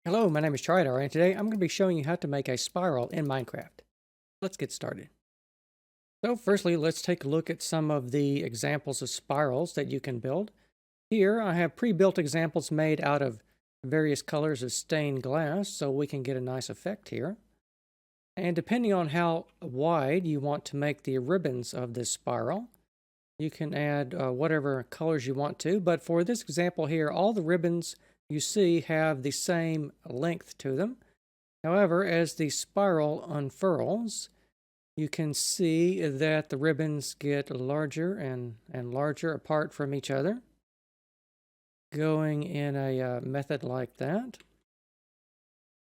Hello, my name is Trydar, and today I'm going to be showing you how to make a spiral in Minecraft. Let's get started. So firstly, let's take a look at some of the examples of spirals that you can build. Here I have pre-built examples made out of various colors of stained glass, so we can get a nice effect here. And depending on how wide you want to make the ribbons of this spiral, you can add whatever colors you want to, but for this example here, all the ribbons you see have the same length to them. However, as the spiral unfurls, you can see that the ribbons get larger and larger apart from each other, going in a method like that.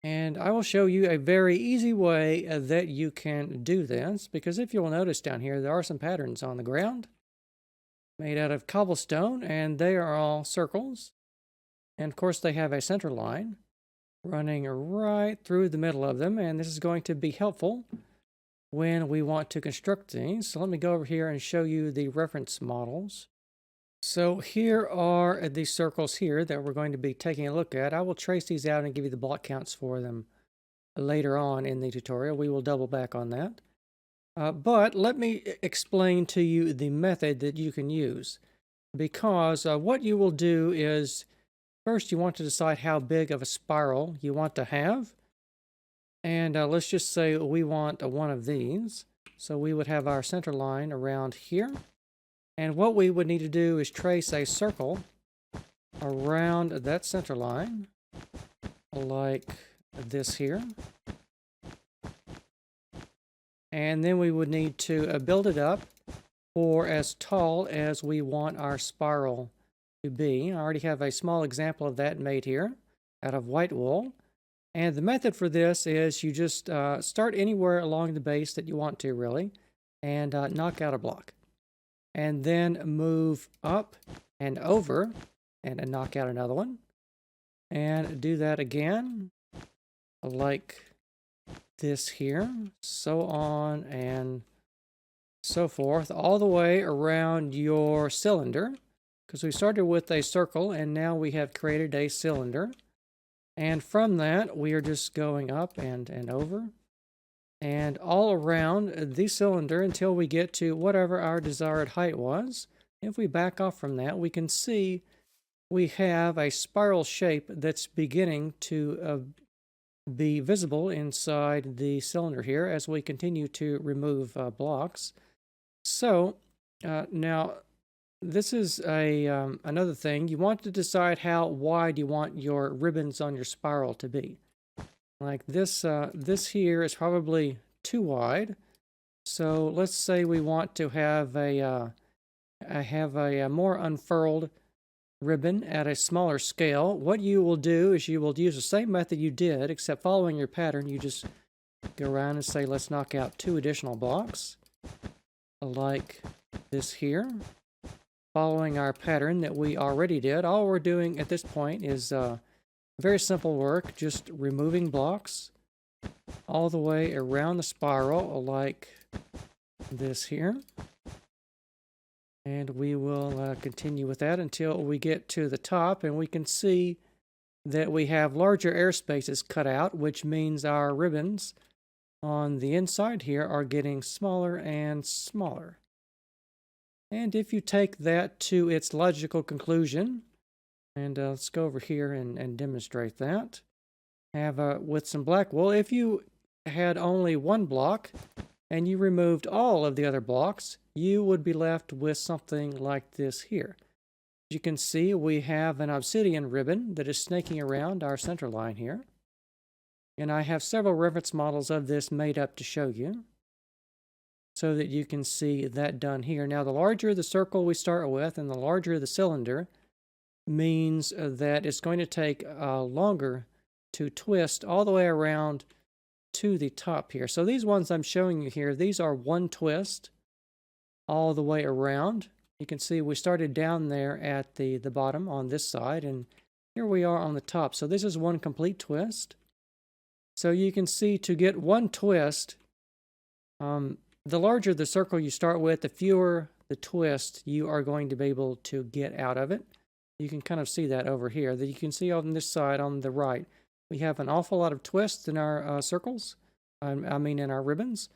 And I will show you a very easy way that you can do this, because if you'll notice down here, there are some patterns on the ground made out of cobblestone, and they are all circles. And of course, they have a center line running right through the middle of them, and this is going to be helpful when we want to construct these. So let me go over here and show you the reference models. So here are the circles here that we're going to be taking a look at. I will trace these out and give you the block counts for them later on in the tutorial. We will double back on that. But let me explain to you the method that you can use, because what you will do is first you want to decide how big of a spiral you want to have. And let's just say we want one of these. So we would have our center line around here. And what we would need to do is trace a circle around that center line, like this here. And then we would need to build it up for as tall as we want our spiral to be. I already have a small example of that made here out of white wool. And the method for this is you just start anywhere along the base that you want to, really, and knock out a block. And then move up and over and knock out another one. And do that again, like this here, so on and so forth, all the way around your cylinder, because we started with a circle and now we have created a cylinder. And from that, we are just going up and over and all around the cylinder until we get to whatever our desired height was. If we back off from that, we can see we have a spiral shape that's beginning to be visible inside the cylinder here as we continue to remove blocks. So now this is another thing. You want to decide how wide you want your ribbons on your spiral to be. Like this, this here is probably too wide. So let's say we want to have a more unfurled ribbon at a smaller scale. What you will do is you will use the same method you did, except following your pattern. You just go around and say, let's knock out 2 additional blocks, like this here. Following our pattern that we already did, all we're doing at this point is very simple work, just removing blocks all the way around the spiral, like this here. And we will continue with that until we get to the top, and we can see that we have larger air spaces cut out, which means our ribbons on the inside here are getting smaller and smaller. And if you take that to its logical conclusion, and let's go over here and demonstrate that. Have with some black wool, if you had only one block and you removed all of the other blocks, you would be left with something like this here. As you can see, we have an obsidian ribbon that is snaking around our center line here. And I have several reference models of this made up to show you, so that you can see that done here. Now, the larger the circle we start with and the larger the cylinder means that it's going to take longer to twist all the way around to the top here. So these ones I'm showing you here, these are one twist all the way around. You can see we started down there at the bottom on this side, and here we are on the top. So this is one complete twist. So you can see to get one twist, the larger the circle you start with, the fewer the twist you are going to be able to get out of it. You can kind of see that over here. That you can see on this side on the right, We have an awful lot of twists in our circles, I mean in our ribbons.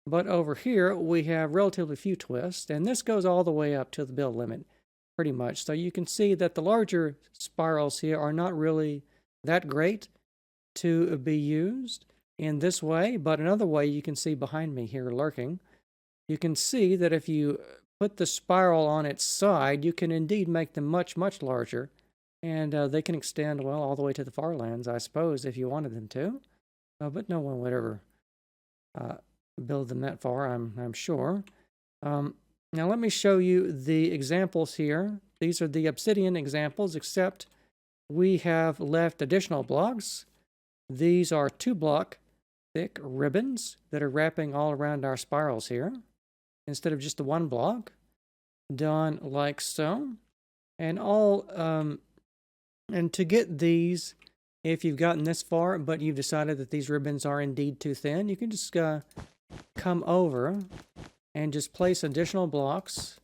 But over here, we have relatively few twists, and this goes all the way up to the build limit, pretty much. So you can see that the larger spirals here are not really that great to be used in this way, but another way you can see behind me here lurking, you can see that if you put the spiral on its side, you can indeed make them much, much larger, and they can extend, well, all the way to the far lands, I suppose, if you wanted them to, but no one would ever build them that far, I'm sure. Now let me show you the examples here. These are the obsidian examples, except we have left additional blocks. These are 2-block thick ribbons that are wrapping all around our spirals here, instead of just the 1 block, done like so. And and to get these, if you've gotten this far, but you've decided that these ribbons are indeed too thin, you can just come over and just place additional blocks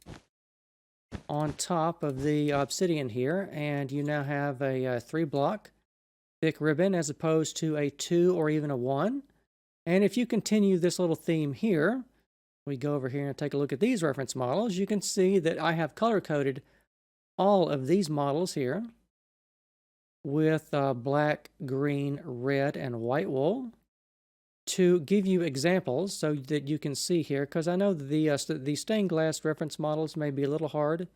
on top of the obsidian here, and you now have a 3-block thick ribbon as opposed to a 2 or even a 1. And if you continue this little theme here, we go over here and take a look at these reference models, you can see that I have color-coded all of these models here with black, green, red, and white wool to give you examples so that you can see here, because I know the stained glass reference models may be a little hard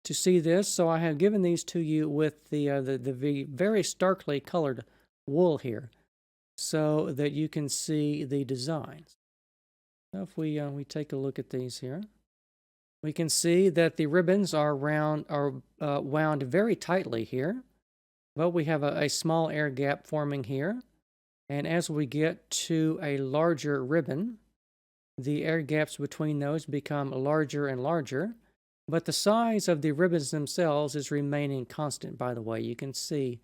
to see this, so I have given these to you with the very starkly colored wool here so that you can see the designs. So if we take a look at these here, we can see that the ribbons are wound very tightly here, but we have a small air gap forming here. And as we get to a larger ribbon, the air gaps between those become larger and larger, but the size of the ribbons themselves is remaining constant, by the way. You can see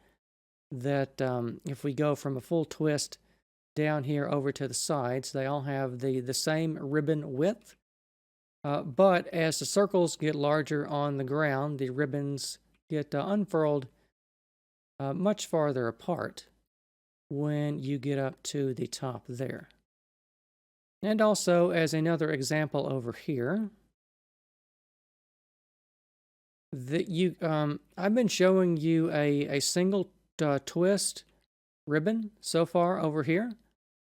that if we go from a full twist down here over to the sides, they all have the same ribbon width, but as the circles get larger on the ground, the ribbons get unfurled much farther apart when you get up to the top there. And also, as another example over here, I've been showing you a single twist ribbon so far over here,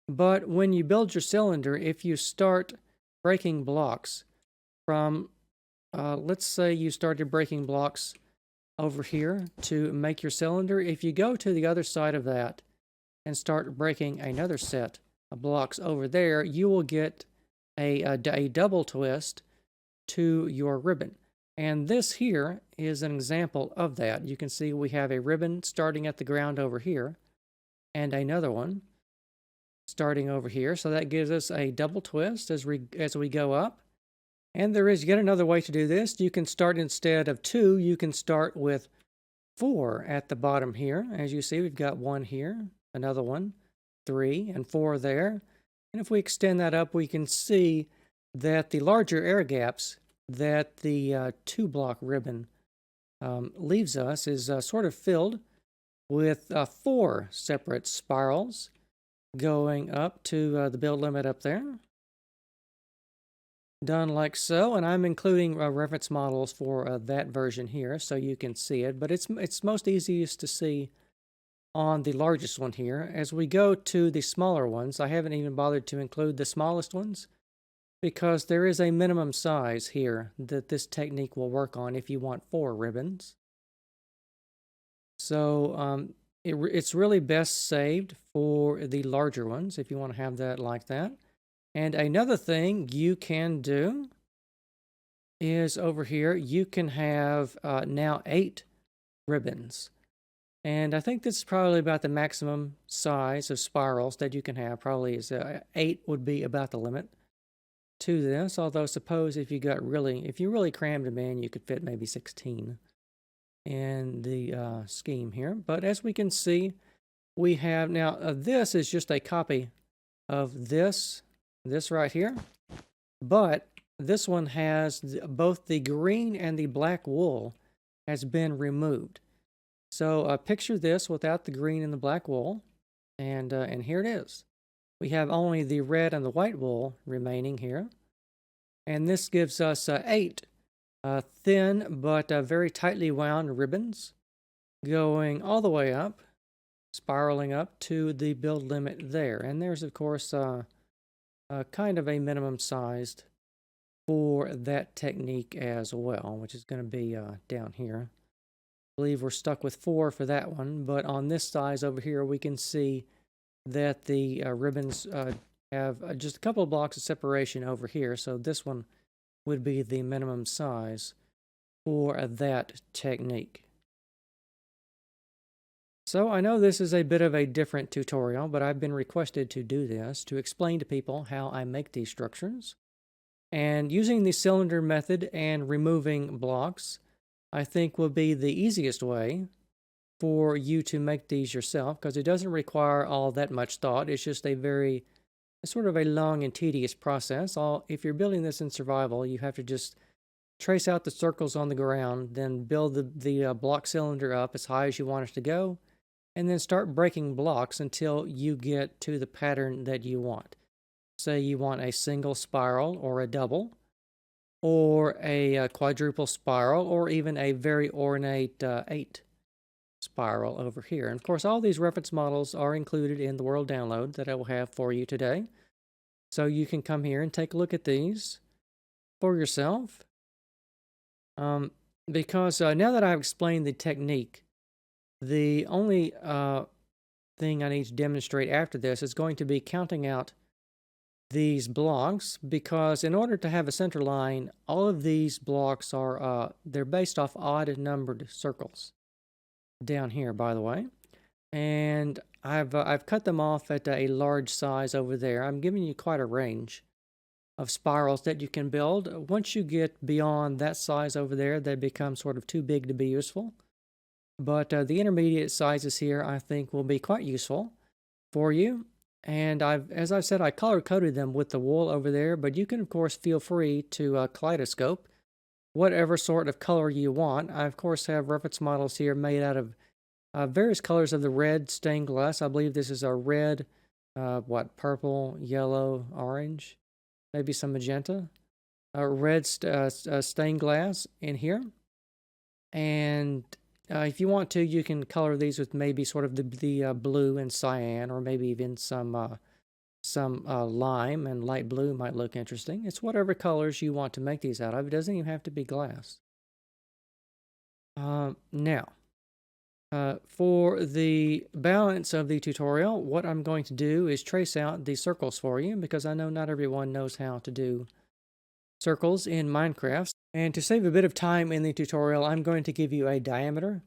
but when you build your cylinder, if you start breaking blocks from, let's say you started breaking blocks over here to make your cylinder, if you go to the other side of that and start breaking another set of blocks over there, you will get a double twist to your ribbon. And this here is an example of that. You can see we have a ribbon starting at the ground over here and another one starting over here. So that gives us a double twist as we go up. And there is yet another way to do this. You can start, instead of 2, you can start with 4 at the bottom here. As you see, we've got 1 here, another one, 3, and 4 there. And if we extend that up, we can see that the larger air gaps that the 2-block ribbon leaves us is sort of filled with 4 separate spirals going up to the build limit up there. Done like so, and I'm including reference models for that version here so you can see it, but it's most easiest to see on the largest one here. As we go to the smaller ones, I haven't even bothered to include the smallest ones because there is a minimum size here that this technique will work on if you want 4 ribbons. So it's really best saved for the larger ones if you want to have that like that. And another thing you can do is over here, you can have now 8 ribbons. And I think this is probably about the maximum size of spirals that you can have. Probably is 8 would be about the limit to this. Although suppose if you really crammed them in, you could fit maybe 16 in the scheme here. But as we can see, we have now, this is just a copy of this right here, but this one has both the green and the black wool has been removed. So picture this without the green and the black wool, And here it is. We have only the red and the white wool remaining here. And this gives us 8 thin but very tightly wound ribbons going all the way up, spiraling up to the build limit there. And there's, of course, kind of a minimum sized for that technique as well, which is going to be down here. I believe we're stuck with 4 for that one, but on this size over here, we can see that the ribbons have just a couple of blocks of separation over here, so this one would be the minimum size for that technique. So I know this is a bit of a different tutorial, but I've been requested to do this to explain to people how I make these structures. And using the cylinder method and removing blocks, I think will be the easiest way for you to make these yourself, because it doesn't require all that much thought. It's just a sort of a long and tedious process. If you're building this in survival, you have to just trace out the circles on the ground, then build the block cylinder up as high as you want it to go, and then start breaking blocks until you get to the pattern that you want. Say you want a single spiral or a double, or a quadruple spiral, or even a very ornate 8 spiral over here. And of course, all these reference models are included in the world download that I will have for you today. So you can come here and take a look at these for yourself. Because now that I've explained the technique, the only thing I need to demonstrate after this is going to be counting out these blocks, because in order to have a center line, all of these blocks are they're based off odd numbered circles down here, by the way. And I've cut them off at a large size over there. I'm giving you quite a range of spirals that you can build. Once you get beyond that size over there, they become sort of too big to be useful. But the intermediate sizes here, I think, will be quite useful for you. And as I've said, I color-coded them with the wool over there, but you can, of course, feel free to kaleidoscope whatever sort of color you want. I, of course, have reference models here made out of various colors of the red stained glass. I believe this is a red, purple, yellow, orange, maybe some magenta. Red stained glass in here. And if you want to, you can color these with maybe sort of the blue and cyan, or maybe even some lime and light blue might look interesting. It's whatever colors you want to make these out of. It doesn't even have to be glass. Now, for the balance of the tutorial, what I'm going to do is trace out the circles for you, because I know not everyone knows how to do circles in Minecraft. And to save a bit of time in the tutorial, I'm going to give you a diameter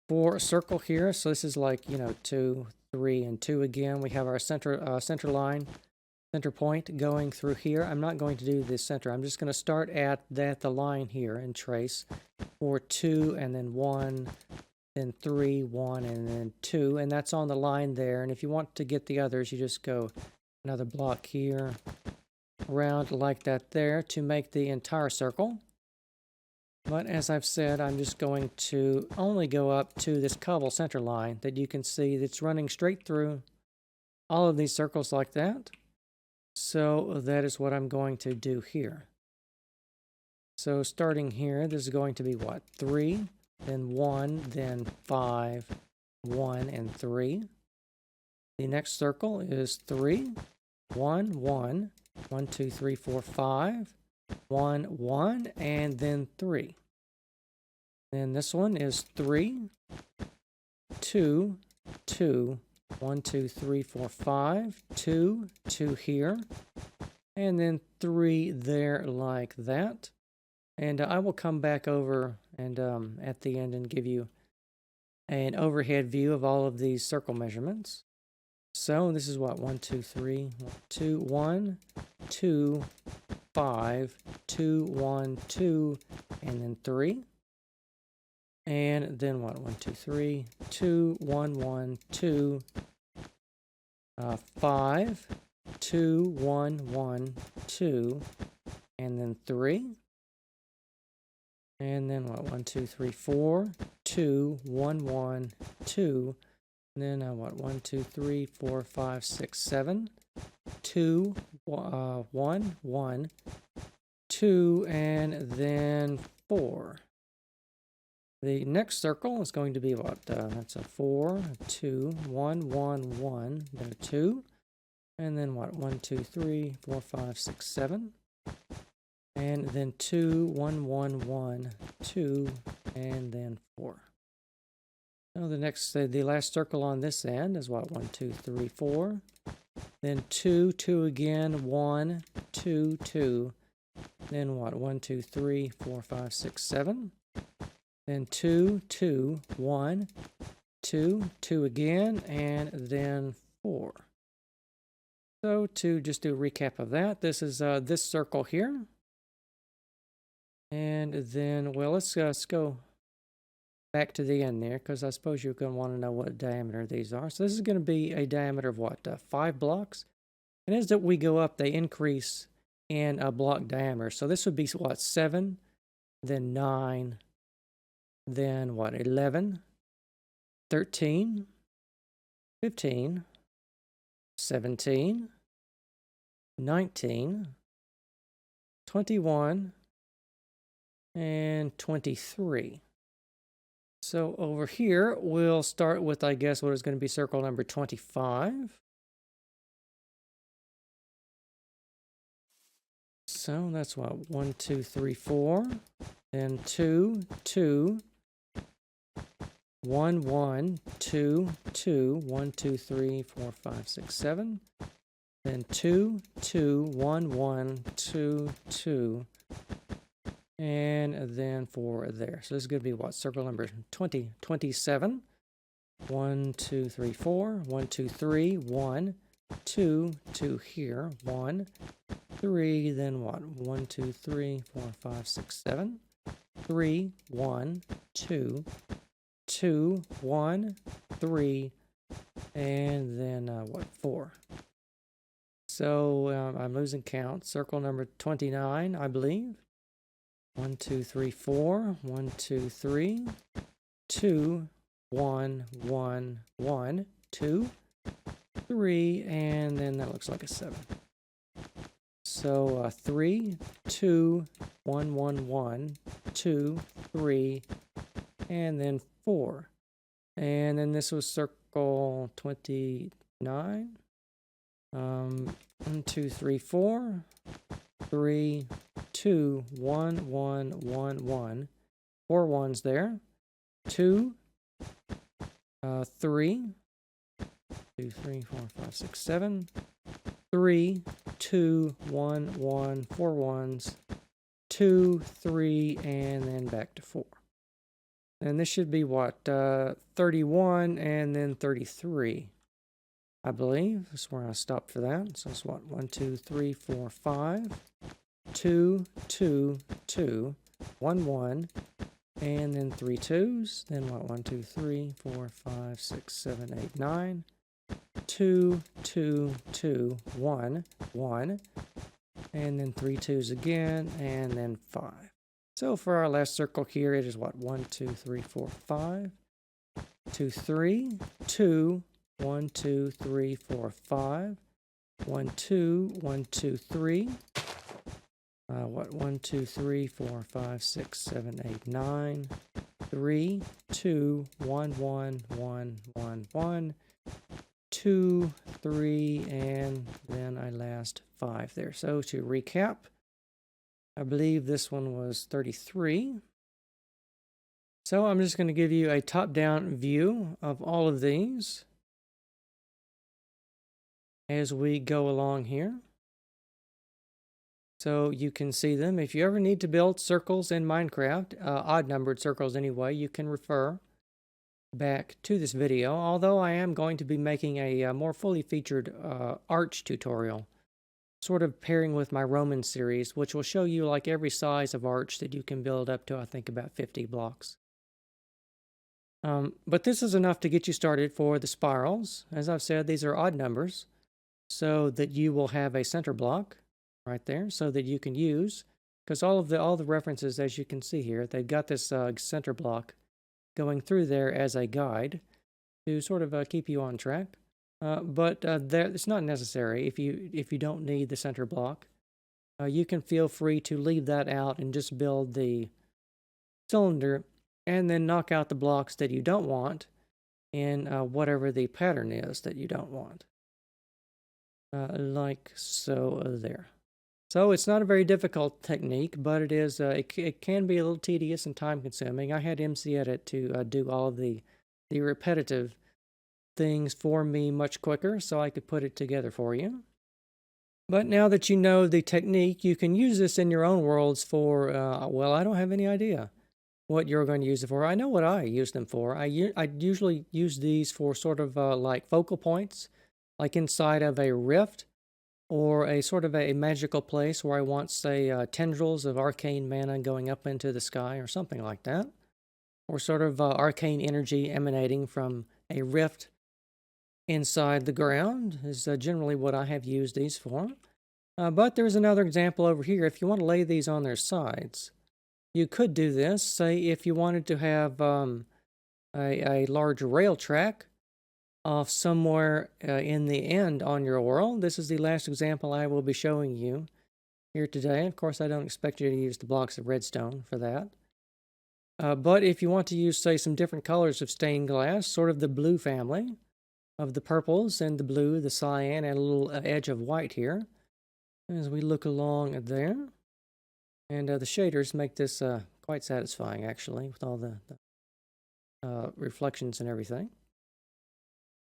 for a circle here. So this is like, 2, 3, and 2 again. We have our center line, center point going through here. I'm not going to do this center. I'm just going to start at the line here and trace for 2, and then 1, then 3, 1, and then 2. And that's on the line there. And if you want to get the others, you just go another block here, around like that there to make the entire circle. But as I've said, I'm just going to only go up to this cobble center line that you can see that's running straight through all of these circles like that. So that is what I'm going to do here. So starting here, this is going to be what? 3, then 1, then 5, 1, and 3. The next circle is 3, 1, 1, 1, 2, 3, 4, 5, 1, 1, and then 3. Then this one is 3, 2, 2, 1, 2, 3, 4, 5, 2, 2 here, and then 3 there like that. And I will come back over and at the end and give you an overhead view of all of these circle measurements. So this is what? 1, 2, 3, 2, 1, 2, 5, 2, 1, 2, and then 3. And then what? 1, 2, 3, 2, 1, 1, 2, 5, 2, 1, 1, 2, and then 3. And then what? 1, 2, 3, 4, 2, 1, 1, 2, And then what? 1, 2, 3, 4, 5, 6, 7. 2, 1, 1, 2, and then 4. The next circle is going to be what? That's a 4, 2, 1, 1, 1, then a 2, and then what? 1, 2, 3, 4, 5, 6, 7, and then 2, 1, 1, 1, 2, and then 4. So the last circle on this end is what? 1, 2, 3, 4. Then 2, 2 again, 1, 2, 2. Then what? 1, 2, 3, 4, 5, 6, 7. Then 2, 2, 1, 2, 2 again, and then 4. So to just do a recap of that, this is this circle here. And then, well, let's go back to the end there, because I suppose you're going to want to know what diameter these are. So this is going to be a diameter of what? 5 blocks. And as we go up, they increase in a block diameter. So this would be what? 7, then 9, then what? 11, 13, 15, 17, 19, 21, and 23. So over here, we'll start with, I guess, what is going to be circle number 25. So that's what? 1, 2, 3, 4. Then 2, 2. 1, 1, 2, 2, 1, 2, 3, 4, 5, 6, 7. Then 2, 2, 1, 1, 2, 2. And then 4 there. So this is going to be what? Circle number 27. 1, 2, 3, 4. 1, 2, 3. 1, 2, 2 here. 1, 3. Then what? 1, 2, 3, 4, 5, 6, 7. 3, 1, 2, 2, 1, 3, and then what? 4. So I'm losing count. Circle number 29, I believe. 1, 2, 3, 4. 1, 2, 3. 2, 1, 1, 1, 2, 3, and then that looks like a 7. So 3, 2, 1, 1, 1, 2, 3, and then 4. And then this was circle 29. 1, 2, 3, 4. 3, 2, 1, 1, 1, 1. 4 ones there. 2, 3. 2, 3, 4, 5, 6, 7. 3, 2, 1, 1, 4 ones. 2, 3, and then back to 4. And this should be what? 31 and then 33, I believe. That's where I stopped for that. So it's what? 1, 2, 3, 4, 5. 2, 2, 2. 1, 1. And then 3 2s. Then what? 1, 2, 3, 4, 5, 6, 7, 8, 9. 2, 2, 2. 1, 1. And then 3 2s again. And then 5. So for our last circle here, it is what? 1, 2, 3, 4, 5. 2, 3, 2, 1, 2, 3, 4, 5. 1, 2, 1, 2, 3. What? 1, 2, 3, 4, 5, 6, 7, 8, 9. 3, 2, 1, 1, 1, 1, 1. 2, 3, and then I last 5 there. So to recap, I believe this one was 33. So I'm just going to give you a top-down view of all of these as we go along here. So you can see them. If you ever need to build circles in Minecraft, odd-numbered circles anyway, you can refer back to this video, although I am going to be making a more fully featured arch tutorial, sort of pairing with my Roman series, which will show you like every size of arch that you can build up to, I think, about 50 blocks. But this is enough to get you started for the spirals. As I've said, these are odd numbers, so that you will have a center block right there, so that you can use, because all the references, as you can see here, they've got this center block going through there as a guide. to sort of keep you on track. But it's not necessary if you don't need the center block. You can feel free to leave that out and just build the cylinder and then knock out the blocks that you don't want in whatever the pattern is that you don't want. Like so there. So it's not a very difficult technique, but it can be a little tedious and time consuming. I had MC Edit to do all of the repetitive things for me much quicker so I could put it together for you. But now that you know the technique, you can use this in your own worlds for, well, I don't have any idea what you're going to use it for. I know what I use them for. I usually use these for sort of like focal points, like inside of a rift or a sort of a magical place where I want, say, tendrils of arcane mana going up into the sky or something like that, or sort of arcane energy emanating from a rift inside the ground is generally what I have used these for. But there's another example over here. If you want to lay these on their sides, you could do this. Say if you wanted to have a large rail track off somewhere in the end on your world. This is the last example I will be showing you here today. Of course, I don't expect you to use the blocks of redstone for that. But if you want to use, say, some different colors of stained glass, sort of the blue family, of the purples and the blue, the cyan, and a little edge of white here. As we look along there. And the shaders make this quite satisfying, actually, with all the reflections and everything.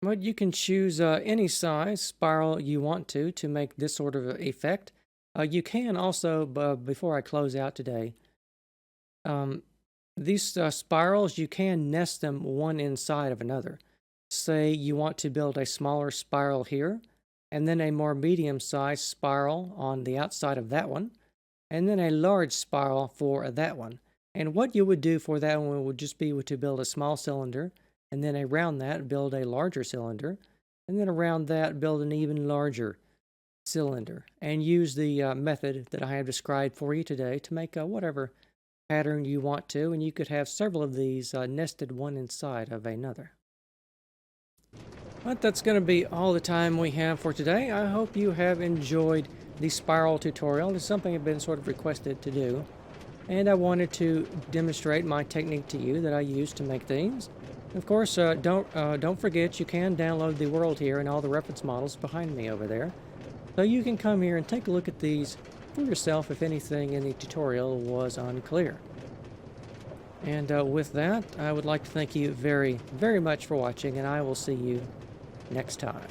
But you can choose any size spiral you want to make this sort of effect. You can also, before I close out today, these spirals, you can nest them one inside of another. Say you want to build a smaller spiral here, and then a more medium-sized spiral on the outside of that one, and then a large spiral for that one. And what you would do for that one would just be to build a small cylinder, and then around that build a larger cylinder, and then around that build an even larger cylinder, and use the method that I have described for you today to make whatever pattern you want to, and you could have several of these nested one inside of another. But that's going to be all the time we have for today. I hope you have enjoyed the spiral tutorial. It's something I've been sort of requested to do, and I wanted to demonstrate my technique to you that I use to make these. Of course, don't forget you can download the world here and all the reference models behind me over there, so you can come here and take a look at these for yourself if anything in the tutorial was unclear. And with that, I would like to thank you very, very much for watching, and I will see you next time.